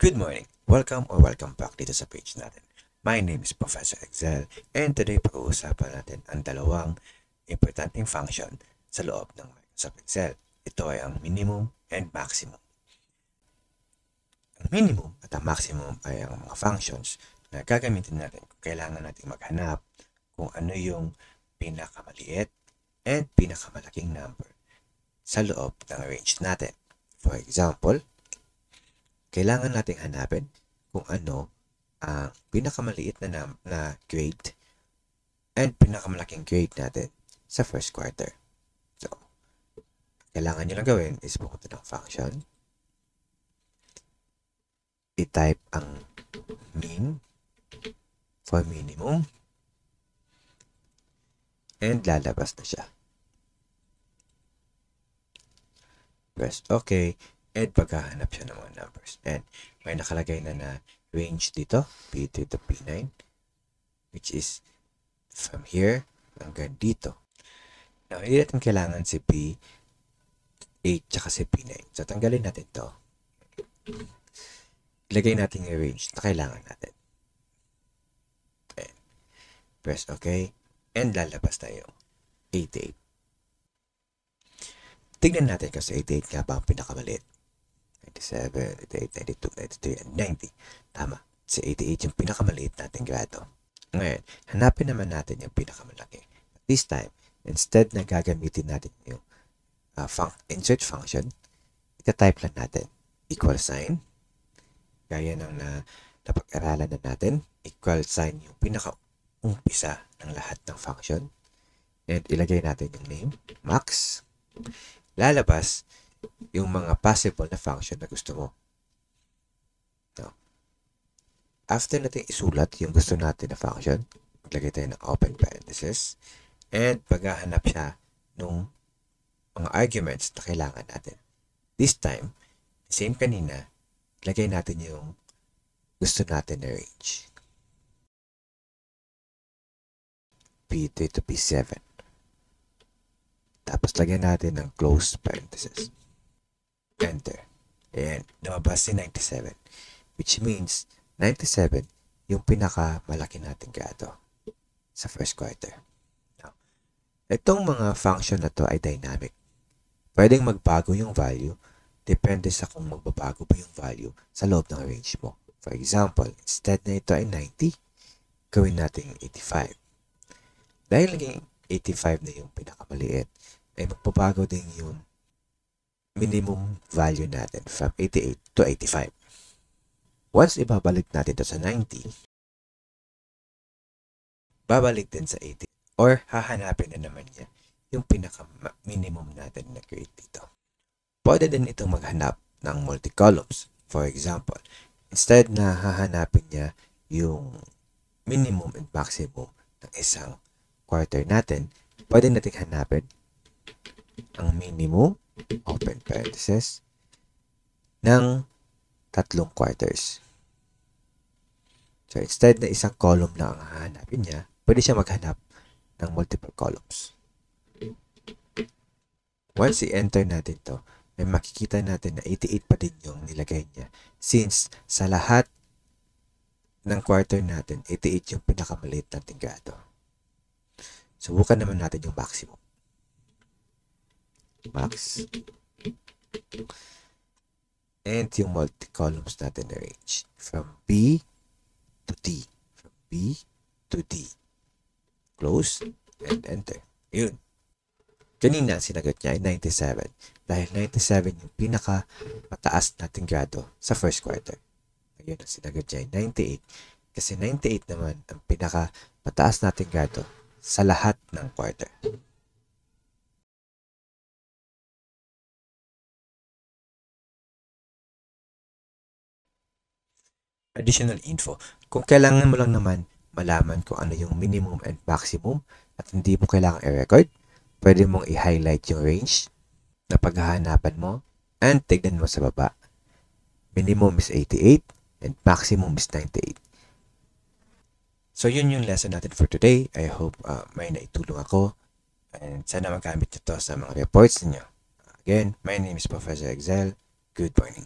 Good morning! Welcome back dito sa page natin. My name is Professor Excel and today pag-uusapan natin ang dalawang importanteng function sa loob ng Microsoft Excel. Ito ay ang minimum and maximum. Ang minimum at ang maximum ay ang mga functions na gagamitin natin kung kailangan natin maghanap kung ano yung pinakamaliit and pinakamalaking number sa loob ng range natin. For example, kailangan nating hanapin kung ano ang pinakamaliit na grade and pinakamalaking grade natin sa first quarter. So, kailangan nyo lang gawin is pumunta ng function, i-type ang min for minimum, and lalabas na siya. Press OK. And paghahanap siya ng mga numbers. And may nakalagay na range dito, P3 to P9, which is from here hanggang dito. Now, hindi natin kailangan si P8 tsaka si P9. So, tanggalin natin to. Ilagay natin yung range na kailangan natin. And press OK. And lalabas na yung 88. Tignan natin kasi 88 nga ba ang pinakamaliit. 97, 88, 92, 93, and 90. Tama. Si 88 yung pinakamaliit natin grado. Ngayon, hanapin naman natin yung pinakamalaki. This time, instead na gagamitin natin yung insert function, ita-type lang natin equal sign. Gaya ng napag-aralan na natin, equal sign yung pinaka-umpisa ng lahat ng function. And ilagay natin yung name, max. Lalabas yung mga possible na function na gusto mo. Now, after natin isulat yung gusto natin na function, maglagay tayo ng open parenthesis, and paghahanap siya nung mga arguments na kailangan natin. This time, same kanina, lagay natin yung gusto natin na range. P3 to P7. Tapos lagyan natin ng close parenthesis. Enter. Ayan, lumabas si 97. Which means, 97 yung pinakamalaki natin grado sa first quarter. Now, itong mga function na to ay dynamic. Pwedeng magbago yung value depende sa kung magbabago ba yung value sa loob ng range mo. For example, instead na ito ay 90, gawin natin 85. Dahil naging 85 na yung pinakamaliit, ay magbabago din yung minimum value natin from 88 to 85. Once ibabalik natin ito sa 90, babalik din sa 80 or hahanapin na naman niya yung pinaka-minimum natin na grade dito. Pwede din itong maghanap ng multi-columns. For example, instead na hahanapin niya yung minimum and maximum ng isang quarter natin, pwede natin hanapin ang minimum, open parenthesis, ng 3 quarters. So, instead na isang column lang ang hahanapin niya, pwede siya maghanap ng multiple columns. Once i-enter natin to, may makikita natin na 88 pa din yung nilagay niya. Since sa lahat ng quarter natin, 88 yung pinakamaliit nating grado. Subukan naman natin yung maximum. Max. And yung multi-columns natin na range. From B to D. From B to D. Close and enter. Yun. Kanina, sinagot niya ay 97. Dahil 97 yung pinaka-mataas nating grado sa first quarter. Ayun, ang sinagot niya ay 98. Kasi 98 naman ang pinaka-mataas nating grado sa lahat ng quarter. Additional info. Kung kailangan mo lang naman malaman kung ano yung minimum and maximum at hindi mo kailangan i-record, pwede mong i-highlight yung range na paghahanapan mo and tignan mo sa baba. Minimum is 88 and maximum is 98. So, yun yung lesson natin for today. I hope may naitulong ako and sana magamit nyo to sa mga reports niyo. Again, my name is Professor Excel. Good morning.